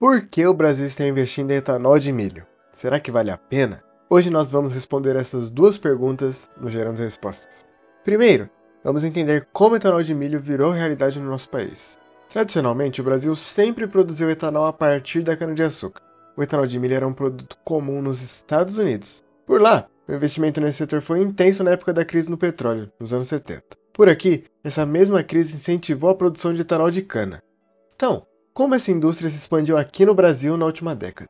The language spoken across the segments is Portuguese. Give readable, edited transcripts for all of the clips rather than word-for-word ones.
Por que o Brasil está investindo em etanol de milho? Será que vale a pena? Hoje nós vamos responder essas duas perguntas no Gerando Respostas. Primeiro, vamos entender como o etanol de milho virou realidade no nosso país. Tradicionalmente, o Brasil sempre produziu etanol a partir da cana-de-açúcar. O etanol de milho era um produto comum nos Estados Unidos. Por lá, o investimento nesse setor foi intenso na época da crise no petróleo, nos anos 70. Por aqui, essa mesma crise incentivou a produção de etanol de cana. Então, como essa indústria se expandiu aqui no Brasil na última década?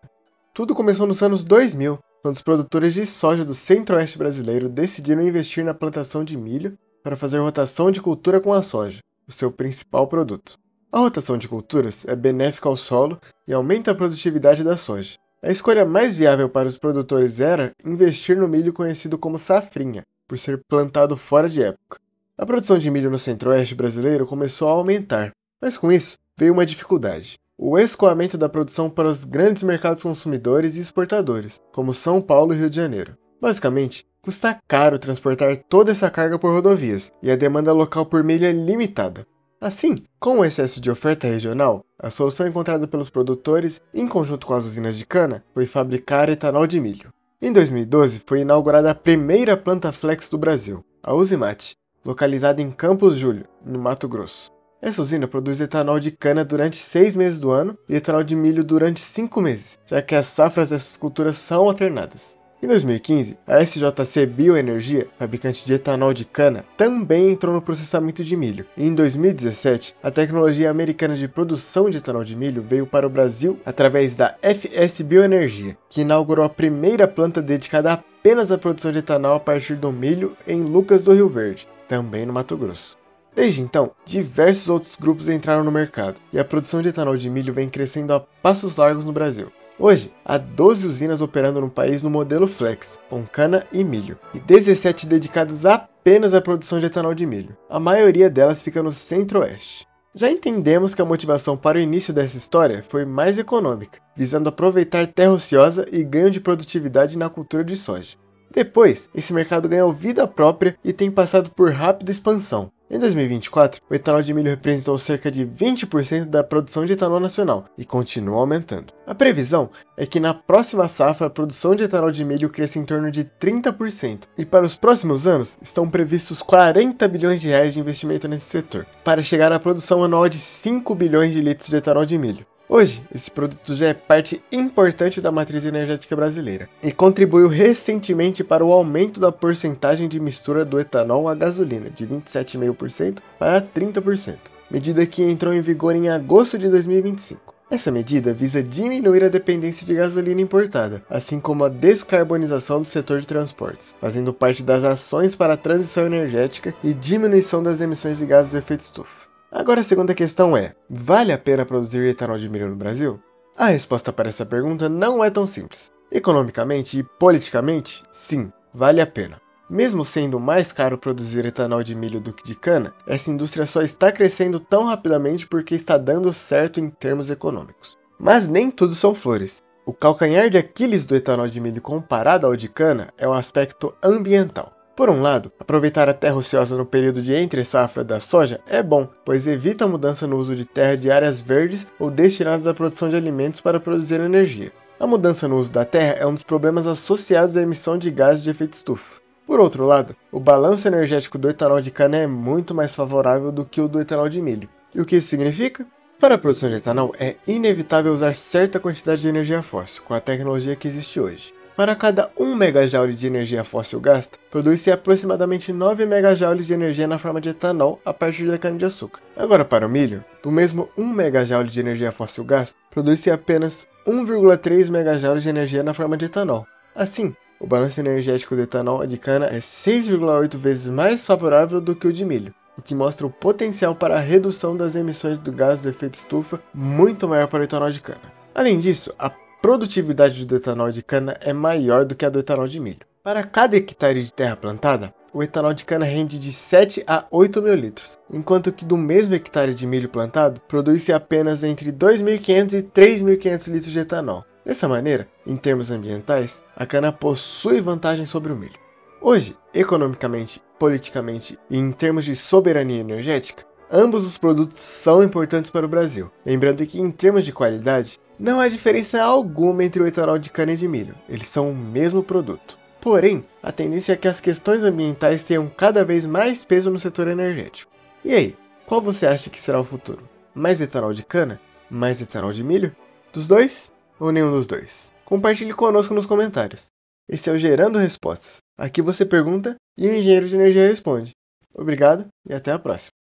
Tudo começou nos anos 2000, quando os produtores de soja do centro-oeste brasileiro decidiram investir na plantação de milho para fazer rotação de cultura com a soja, o seu principal produto. A rotação de culturas é benéfica ao solo e aumenta a produtividade da soja. A escolha mais viável para os produtores era investir no milho conhecido como safrinha, por ser plantado fora de época. A produção de milho no centro-oeste brasileiro começou a aumentar, mas com isso veio uma dificuldade: o escoamento da produção para os grandes mercados consumidores e exportadores, como São Paulo e Rio de Janeiro. Basicamente, custa caro transportar toda essa carga por rodovias, e a demanda local por milho é limitada. Assim, com o excesso de oferta regional, a solução encontrada pelos produtores, em conjunto com as usinas de cana, foi fabricar etanol de milho. Em 2012, foi inaugurada a primeira planta flex do Brasil, a Usimate, localizada em Campos Júlio, no Mato Grosso. Essa usina produz etanol de cana durante 6 meses do ano e etanol de milho durante 5 meses, já que as safras dessas culturas são alternadas. Em 2015, a SJC Bioenergia, fabricante de etanol de cana, também entrou no processamento de milho. E em 2017, a tecnologia americana de produção de etanol de milho veio para o Brasil através da FS Bioenergia, que inaugurou a primeira planta dedicada apenas à produção de etanol a partir do milho em Lucas do Rio Verde, também no Mato Grosso. Desde então, diversos outros grupos entraram no mercado, e a produção de etanol de milho vem crescendo a passos largos no Brasil. Hoje, há 12 usinas operando no país no modelo Flex, com cana e milho, e 17 dedicadas apenas à produção de etanol de milho. A maioria delas fica no centro-oeste. Já entendemos que a motivação para o início dessa história foi mais econômica, visando aproveitar terra ociosa e ganho de produtividade na cultura de soja. Depois, esse mercado ganhou vida própria e tem passado por rápida expansão. Em 2024, o etanol de milho representou cerca de 20% da produção de etanol nacional e continua aumentando. A previsão é que na próxima safra a produção de etanol de milho cresça em torno de 30%, e para os próximos anos estão previstos 40 bilhões de reais de investimento nesse setor, para chegar à produção anual de 5 bilhões de litros de etanol de milho. Hoje, esse produto já é parte importante da matriz energética brasileira e contribuiu recentemente para o aumento da porcentagem de mistura do etanol à gasolina, de 27,5% para 30%, medida que entrou em vigor em agosto de 2025. Essa medida visa diminuir a dependência de gasolina importada, assim como a descarbonização do setor de transportes, fazendo parte das ações para a transição energética e diminuição das emissões de gases do efeito estufa. Agora a segunda questão é: vale a pena produzir etanol de milho no Brasil? A resposta para essa pergunta não é tão simples. Economicamente e politicamente, sim, vale a pena. Mesmo sendo mais caro produzir etanol de milho do que de cana, essa indústria só está crescendo tão rapidamente porque está dando certo em termos econômicos. Mas nem tudo são flores. O calcanhar de Aquiles do etanol de milho comparado ao de cana é o aspecto ambiental. Por um lado, aproveitar a terra ociosa no período de entre-safra da soja é bom, pois evita a mudança no uso de terra de áreas verdes ou destinadas à produção de alimentos para produzir energia. A mudança no uso da terra é um dos problemas associados à emissão de gases de efeito estufa. Por outro lado, o balanço energético do etanol de cana é muito mais favorável do que o do etanol de milho. E o que isso significa? Para a produção de etanol, é inevitável usar certa quantidade de energia fóssil, com a tecnologia que existe hoje. Para cada 1 MJ de energia fóssil gasta, produz-se aproximadamente 9 MJ de energia na forma de etanol a partir da cana-de-açúcar. Agora para o milho, do mesmo 1 MJ de energia fóssil gasto, produz-se apenas 1,3 MJ de energia na forma de etanol. Assim, o balanço energético do etanol de cana é 6,8 vezes mais favorável do que o de milho, o que mostra o potencial para a redução das emissões do gás do efeito estufa muito maior para o etanol de cana. Além disso, a produtividade do etanol de cana é maior do que a do etanol de milho. Para cada hectare de terra plantada, o etanol de cana rende de 7 a 8 mil litros, enquanto que do mesmo hectare de milho plantado, produz-se apenas entre 2.500 e 3.500 litros de etanol. Dessa maneira, em termos ambientais, a cana possui vantagem sobre o milho. Hoje, economicamente, politicamente e em termos de soberania energética, Ambos os produtos são importantes para o Brasil, lembrando que em termos de qualidade, não há diferença alguma entre o etanol de cana e de milho, eles são o mesmo produto. Porém, a tendência é que as questões ambientais tenham cada vez mais peso no setor energético. E aí, qual você acha que será o futuro? Mais etanol de cana? Mais etanol de milho? Dos dois? Ou nenhum dos dois? Compartilhe conosco nos comentários. Esse é o Gerando Respostas. Aqui você pergunta e o engenheiro de energia responde. Obrigado e até a próxima.